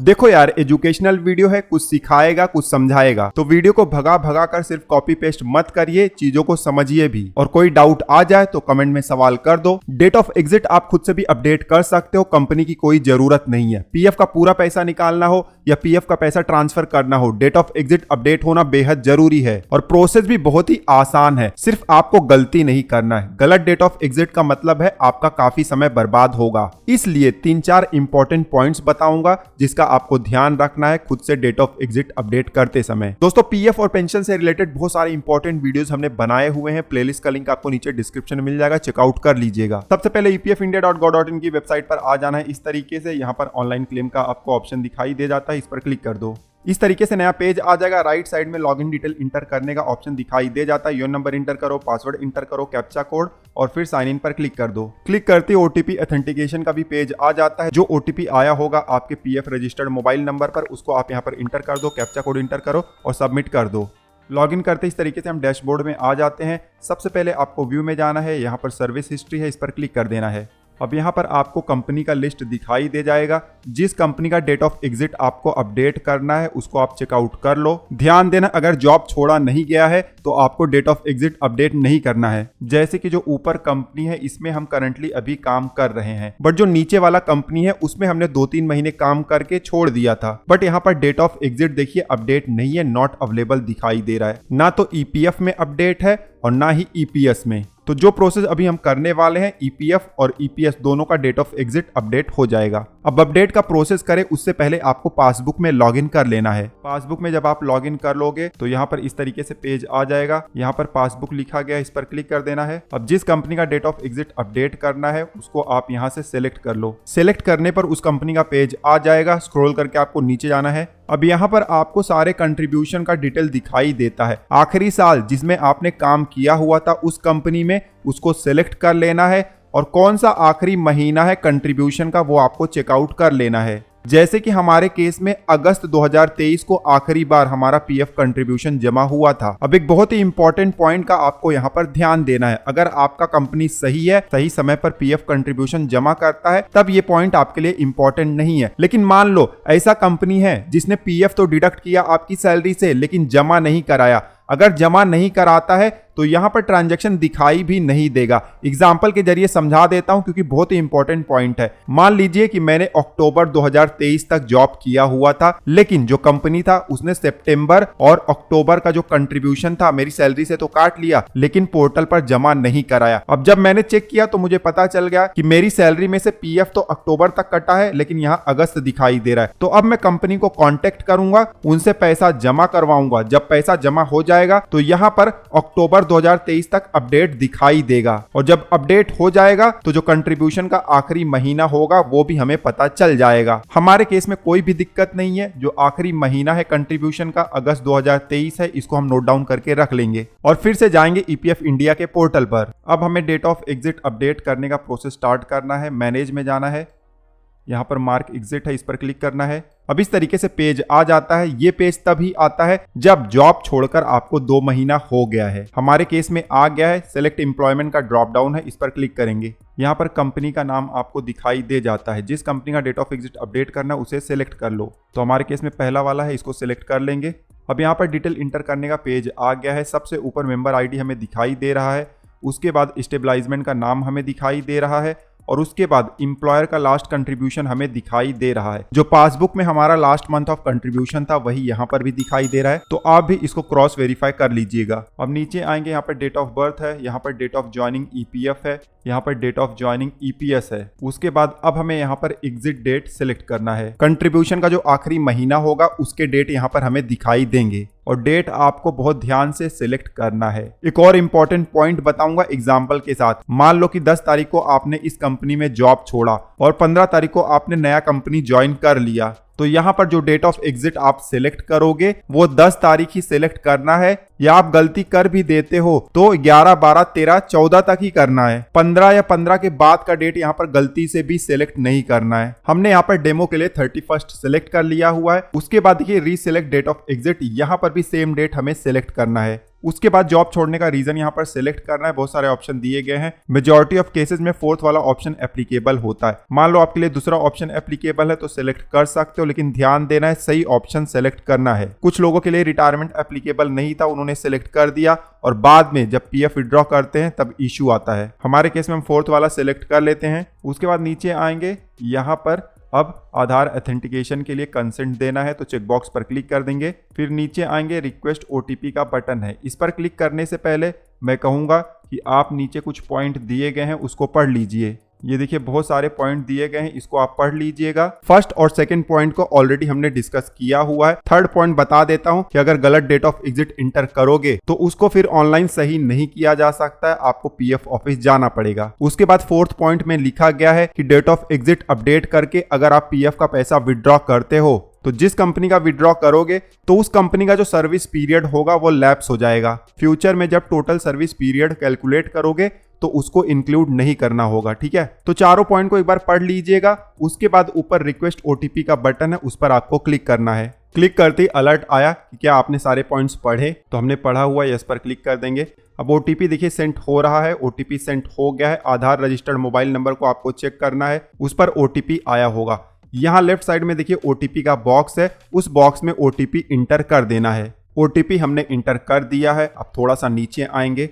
देखो यार, educational video है, कुछ सिखाएगा कुछ समझाएगा, तो वीडियो को भगा भगा कर सिर्फ कॉपी पेस्ट मत करिए, चीजों को समझिए भी। और कोई डाउट आ जाए तो कमेंट में सवाल कर दो। डेट ऑफ एग्जिट आप खुद से भी अपडेट कर सकते हो, कंपनी की कोई जरूरत नहीं है। पीएफ का पूरा पैसा निकालना हो या पीएफ का पैसा ट्रांसफर करना हो, डेट ऑफ एग्जिट अपडेट होना बेहद जरूरी है। और प्रोसेस भी बहुत ही आसान है, सिर्फ आपको गलती नहीं करना है। गलत डेट ऑफ एग्जिट का मतलब है आपका काफी समय बर्बाद होगा। इसलिए 3-4 इंपॉर्टेंट पॉइंट्स बताऊंगा जिसका आपको ध्यान रखना है खुद से डेट ऑफ एग्जिट अपडेट करते समय। दोस्तों, पीएफ और पेंशन से रिलेटेड बहुत सारे इंपॉर्टेंट वीडियोस हमने बनाए हुए हैं, प्लेलिस्ट का लिंक आपको नीचे डिस्क्रिप्शन में मिल जाएगा, चेकआउट कर लीजिएगा। सबसे पहले epfindia.gov.in की वेबसाइट पर आ जाना है। इस तरीके से यहाँ पर ऑनलाइन क्लेम का आपको ऑप्शन दिखाई दे जाता है, इस पर क्लिक कर दो। इस तरीके से नया पेज आ जाएगा। राइट साइड में लॉगिन डिटेल इंटर करने का ऑप्शन दिखाई दे जाता है। योर नंबर इंटर करो, पासवर्ड इंटर करो, कैप्चा कोड और फिर साइन इन पर क्लिक कर दो। क्लिक करते ही ओटीपी ऑथेंटिकेशन का भी पेज आ जाता है। जो ओटीपी आया होगा आपके पीएफ रजिस्टर्ड मोबाइल नंबर पर, उसको आप यहाँ पर इंटर कर दो, कैप्चा कोड इंटर करो और सबमिट कर दो। लॉगिन करते इस तरीके से हम डैशबोर्ड में आ जाते हैं। सबसे पहले आपको व्यू में जाना है, यहाँ पर सर्विस हिस्ट्री है, इस पर क्लिक कर देना है। अब यहाँ पर आपको कंपनी का लिस्ट दिखाई दे जाएगा। जिस कंपनी का डेट ऑफ एग्जिट आपको अपडेट करना है उसको आप चेकआउट कर लो। ध्यान देना, अगर जॉब छोड़ा नहीं गया है तो आपको डेट ऑफ एग्जिट अपडेट नहीं करना है। जैसे कि जो ऊपर कंपनी है इसमें हम करंटली अभी काम कर रहे हैं, बट जो नीचे वाला कंपनी है उसमें हमने 2-3 महीने काम करके छोड़ दिया था। बट यहाँ पर डेट ऑफ एग्जिट देखिए अपडेट नहीं है, नॉट अवेलेबल दिखाई दे रहा है। ना तो ईपीएफ में अपडेट है और ना ही ईपीएस में। तो जो प्रोसेस अभी हम करने वाले हैं, ईपीएफ और ईपीएस दोनों का डेट ऑफ एग्जिट अपडेट हो जाएगा। अब अपडेट का प्रोसेस करें उससे पहले आपको पासबुक में लॉगिन कर लेना है। पासबुक में जब आप लॉगिन कर लोगे तो यहाँ पर इस तरीके से पेज आ जाएगा। यहाँ पर पासबुक लिखा गया, इस पर क्लिक कर देना है। अब जिस कंपनी का डेट ऑफ एग्जिट अपडेट करना है उसको आप यहाँ से सिलेक्ट कर लो। सिलेक्ट करने पर उस कंपनी का पेज आ जाएगा। स्क्रॉल करके आपको नीचे जाना है। अब यहाँ पर आपको सारे कंट्रीब्यूशन का डिटेल दिखाई देता है। आखिरी साल जिसमें आपने काम किया हुआ था उस कंपनी में, उसको सिलेक्ट कर लेना है और कौन सा आखिरी महीना है कंट्रीब्यूशन का वो आपको चेकआउट कर लेना है। जैसे कि हमारे केस में अगस्त 2023 को आखिरी बार हमारा पीएफ कंट्रीब्यूशन जमा हुआ था। अब एक बहुत ही इंपॉर्टेंट पॉइंट का आपको यहाँ पर ध्यान देना है। अगर आपका कंपनी सही है, सही समय पर पीएफ कंट्रीब्यूशन जमा करता है, तब ये पॉइंट आपके लिए इंपॉर्टेंट नहीं है। लेकिन मान लो ऐसा कंपनी है जिसने पीएफ तो डिडक्ट किया आपकी सैलरी से लेकिन जमा नहीं कराया। अगर जमा नहीं कराता है तो यहाँ पर ट्रांजैक्शन दिखाई भी नहीं देगा। एग्जाम्पल के जरिए समझा देता हूं क्योंकि बहुत ही इंपॉर्टेंट पॉइंट है। मान लीजिए कि मैंने अक्टूबर 2023 तक जॉब किया हुआ था, लेकिन जो कंपनी था उसने सितंबर और अक्टूबर का जो कंट्रीब्यूशन था मेरी सैलरी से तो काट लिया, लेकिन पोर्टल पर जमा नहीं कराया। अब जब मैंने चेक किया तो मुझे पता चल गया कि मेरी सैलरी में से पीएफ तो अक्टूबर तक कटा है लेकिन यहाँ अगस्त दिखाई दे रहा है। तो अब मैं कंपनी को कॉन्टेक्ट करूंगा, उनसे पैसा जमा करवाऊंगा। जब पैसा जमा हो जाएगा तो यहाँ पर अक्टूबर 2023 तक अपडेट दिखाई देगा। और जब अपडेट हो जाएगा तो जो कंट्रीब्यूशन का आखिरी महीना होगा वो भी हमें पता चल जाएगा। हमारे केस में कोई भी दिक्कत नहीं है। जो आखिरी महीना है कंट्रीब्यूशन का अगस्त 2023 है, इसको हम नोट डाउन करके रख लेंगे और फिर से जाएंगे ईपीएफ इंडिया के पोर्टल पर। अब हमें डेट ऑफ एग्जिट अपडेट करने का प्रोसेस स्टार्ट करना है। मैनेज में जाना है, यहाँ पर मार्क एग्जिट है, इस पर क्लिक करना है। अब इस तरीके से पेज आ जाता है। ये पेज तभी आता है जब जॉब छोड़कर आपको 2 महीना हो गया है। हमारे केस में आ गया है। सेलेक्ट एम्प्लॉयमेंट का ड्रॉप डाउन है, इस पर क्लिक करेंगे। यहाँ पर कंपनी का नाम आपको दिखाई दे जाता है। जिस कंपनी का डेट ऑफ एग्जिट अपडेट करना है उसे सिलेक्ट कर लो। तो हमारे केस में पहला वाला है, इसको सिलेक्ट कर लेंगे। अब यहाँ पर डिटेल इंटर करने का पेज आ गया है। सबसे ऊपर मेंबर आईडी हमें दिखाई दे रहा है, उसके बाद स्टेबलाइजमेंट का नाम हमें दिखाई दे रहा है और उसके बाद एम्प्लॉयर का लास्ट कंट्रीब्यूशन हमें दिखाई दे रहा है। जो पासबुक में हमारा लास्ट मंथ ऑफ कंट्रीब्यूशन था वही यहाँ पर भी दिखाई दे रहा है। तो आप भी इसको क्रॉस वेरीफाई कर लीजिएगा। अब नीचे आएंगे, यहाँ पर डेट ऑफ बर्थ है, यहाँ पर डेट ऑफ ज्वाइनिंग ईपीएफ है, यहाँ पर डेट ऑफ ज्वाइनिंग ईपीएस है। उसके बाद अब हमें यहाँ पर एग्जिट डेट सिलेक्ट करना है। कंट्रीब्यूशन का जो आखिरी महीना होगा उसके डेट यहाँ पर हमें दिखाई देंगे और डेट आपको बहुत ध्यान से सिलेक्ट करना है। एक और इंपॉर्टेंट पॉइंट बताऊंगा एग्जांपल के साथ। मान लो कि 10 तारीख को आपने इस कंपनी में जॉब छोड़ा और 15 तारीख को आपने नया कंपनी ज्वाइन कर लिया, तो यहाँ पर जो डेट ऑफ एग्जिट आप सिलेक्ट करोगे वो 10 तारीख ही सिलेक्ट करना है, या आप गलती कर भी देते हो तो 11, 12, 13, 14 तक ही करना है। 15 या 15 के बाद का डेट यहाँ पर गलती से भी सिलेक्ट नहीं करना है। हमने यहाँ पर डेमो के लिए 31 सिलेक्ट कर लिया हुआ है। उसके बाद देखिए रीसिलेक्ट डेट ऑफ एग्जिट, यहाँ पर भी सेम डेट हमें सिलेक्ट करना है। उसके बाद जॉब छोड़ने का रीजन यहाँ पर सिलेक्ट करना है। बहुत सारे ऑप्शन दिए गए हैं। मेजॉरिटी ऑफ केसेस में फोर्थ वाला ऑप्शन एप्लीकेबल होता है। मान लो आपके लिए दूसरा ऑप्शन एप्लीकेबल है तो सिलेक्ट कर सकते हो, लेकिन ध्यान देना है सही ऑप्शन सेलेक्ट करना है। कुछ लोगों के लिए रिटायरमेंट एप्लीकेबल नहीं था, उन्होंने सिलेक्ट कर दिया और बाद में जब पीएफ विड्रॉ करते हैं तब इशू आता है। हमारे केस में हम फोर्थ वाला सिलेक्ट कर लेते हैं। उसके बाद नीचे आएंगे, यहाँ पर अब आधार ऑथेंटिकेशन के लिए कंसेंट देना है तो चेकबॉक्स पर क्लिक कर देंगे। फिर नीचे आएंगे, रिक्वेस्ट ओटीपी का बटन है, इस पर क्लिक करने से पहले मैं कहूँगा कि आप नीचे कुछ पॉइंट दिए गए हैं उसको पढ़ लीजिए। ये देखिए बहुत सारे पॉइंट दिए गए हैं, इसको आप पढ़ लीजिएगा। फर्स्ट और सेकंड पॉइंट को ऑलरेडी हमने डिस्कस किया हुआ है। थर्ड पॉइंट बता देता हूं कि अगर गलत डेट ऑफ एग्जिट इंटर करोगे तो उसको फिर ऑनलाइन सही नहीं किया जा सकता है, आपको पीएफ ऑफिस जाना पड़ेगा। उसके बाद फोर्थ पॉइंट में लिखा गया है कि डेट ऑफ एग्जिट अपडेट करके अगर आप पीएफ का पैसा विड्रॉ करते हो तो जिस कंपनी का विड्रॉ करोगे तो उस कंपनी का जो सर्विस पीरियड होगा वो लैप्स हो जाएगा। फ्यूचर में जब टोटल सर्विस पीरियड कैलकुलेट करोगे तो उसको इंक्लूड नहीं करना होगा, ठीक है। तो चारों पॉइंट को एक बार पढ़ लीजिएगा। उसके बाद ऊपर रिक्वेस्ट ओटीपी का बटन है, उस पर आपको क्लिक करना है। क्लिक करते ही अलर्ट आया कि क्या आपने सारे पॉइंट्स पढ़े, तो हमने पढ़ा हुआ है, यस पर क्लिक कर देंगे। अब ओटीपी देखिए सेंड हो रहा है, ओटीपी सेंड हो गया है। आधार रजिस्टर्ड मोबाइल नंबर को आपको चेक करना है, उस पर ओटीपी आया होगा। यहाँ लेफ्ट साइड में देखिए ओटीपी का बॉक्स है, उस बॉक्स में ओटीपी इंटर कर देना है। ओटीपी हमने इंटर कर दिया है। अब थोड़ा सा नीचे आएंगे,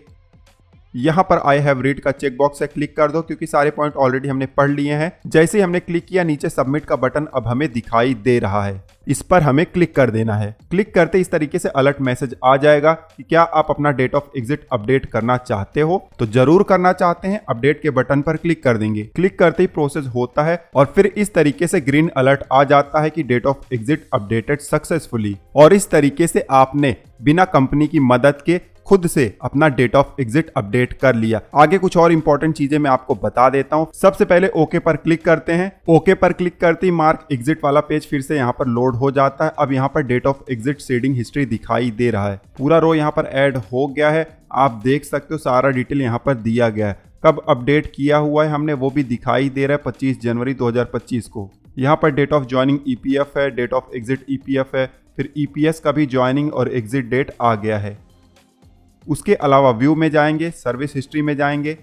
यहाँ पर आई हैव रीड का चेक बॉक्स है, क्लिक कर दो क्योंकि सारे पॉइंट ऑलरेडी हमने पढ़ लिए हैं। जैसे ही हमने क्लिक किया नीचे सबमिट का बटन अब हमें दिखाई दे रहा है, इस पर हमें क्लिक कर देना है। क्लिक करते इस तरीके से अलर्ट मैसेज आ जाएगा कि क्या आप अपना डेट ऑफ एग्जिट अपडेट करना चाहते हो, तो जरूर करना चाहते हैं अपडेट के बटन पर क्लिक कर देंगे। क्लिक करते ही प्रोसेस होता है और फिर इस तरीके से ग्रीन अलर्ट आ जाता है कि date of exit updated successfully. और इस तरीके से आपने बिना कंपनी की मदद के खुद से अपना डेट ऑफ एग्जिट अपडेट कर लिया। आगे कुछ और इंपॉर्टेंट चीजें मैं आपको बता देता हूं। सबसे पहले ओके पर क्लिक करते हैं। ओके पर क्लिक करते ही मार्क एग्जिट वाला पेज फिर से यहां पर लोड हो जाता है। अब यहां पर डेट ऑफ एग्जिट शेडिंग हिस्ट्री दिखाई दे रहा है, पूरा रो यहां पर ऐड हो गया है। आप देख सकते हो सारा डिटेल यहां पर दिया गया है। कब अपडेट किया हुआ है हमने वो भी दिखाई दे रहा है, 25 जनवरी 2025 को। यहाँ पर डेट ऑफ ज्वाइनिंग ईपीएफ है, डेट ऑफ एग्जिट ईपीएफ है, फिर ईपीएस का भी ज्वाइनिंग और एग्जिट डेट आ गया है। उसके अलावा व्यू में जाएंगे, सर्विस हिस्ट्री में जाएंगे,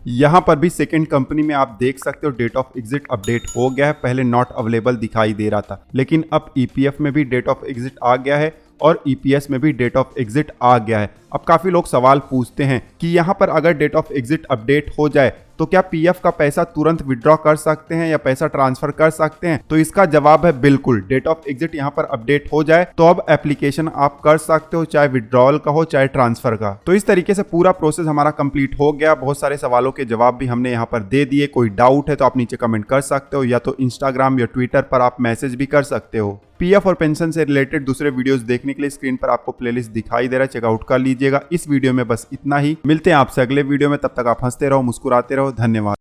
यहाँ पर भी सेकंड कंपनी में आप देख सकते हो डेट ऑफ एग्जिट अपडेट हो गया है। पहले नॉट अवेलेबल दिखाई दे रहा था, लेकिन अब ईपीएफ में भी डेट ऑफ एग्जिट आ गया है और ईपीएस में भी डेट ऑफ एग्जिट आ गया है। अब काफी लोग सवाल पूछते हैं कि यहाँ पर अगर डेट ऑफ एग्जिट अपडेट हो जाए तो क्या पीएफ का पैसा तुरंत विड्रॉ कर सकते हैं या पैसा ट्रांसफर कर सकते हैं? तो इसका जवाब है बिल्कुल। डेट ऑफ एग्जिट यहाँ पर अपडेट हो जाए तो अब एप्लीकेशन आप कर सकते हो, चाहे विड्रॉल का हो चाहे ट्रांसफर का। तो इस तरीके से पूरा प्रोसेस हमारा कंप्लीट हो गया। बहुत सारे सवालों के जवाब भी हमने यहाँ पर दे दिए। कोई डाउट है तो आप नीचे कमेंट कर सकते हो, या तो इंस्टाग्राम या ट्विटर पर आप मैसेज भी कर सकते हो। पीएफ और पेंशन से रिलेटेड दूसरे वीडियोस देखने के लिए स्क्रीन पर आपको प्लेलिस्ट दिखाई दे रहा है, चेकआउट कर लीजिएगा। इस वीडियो में बस इतना ही, मिलते हैं आपसे अगले वीडियो में। तब तक आप हंसते रहो, मुस्कुराते रहो। धन्यवाद।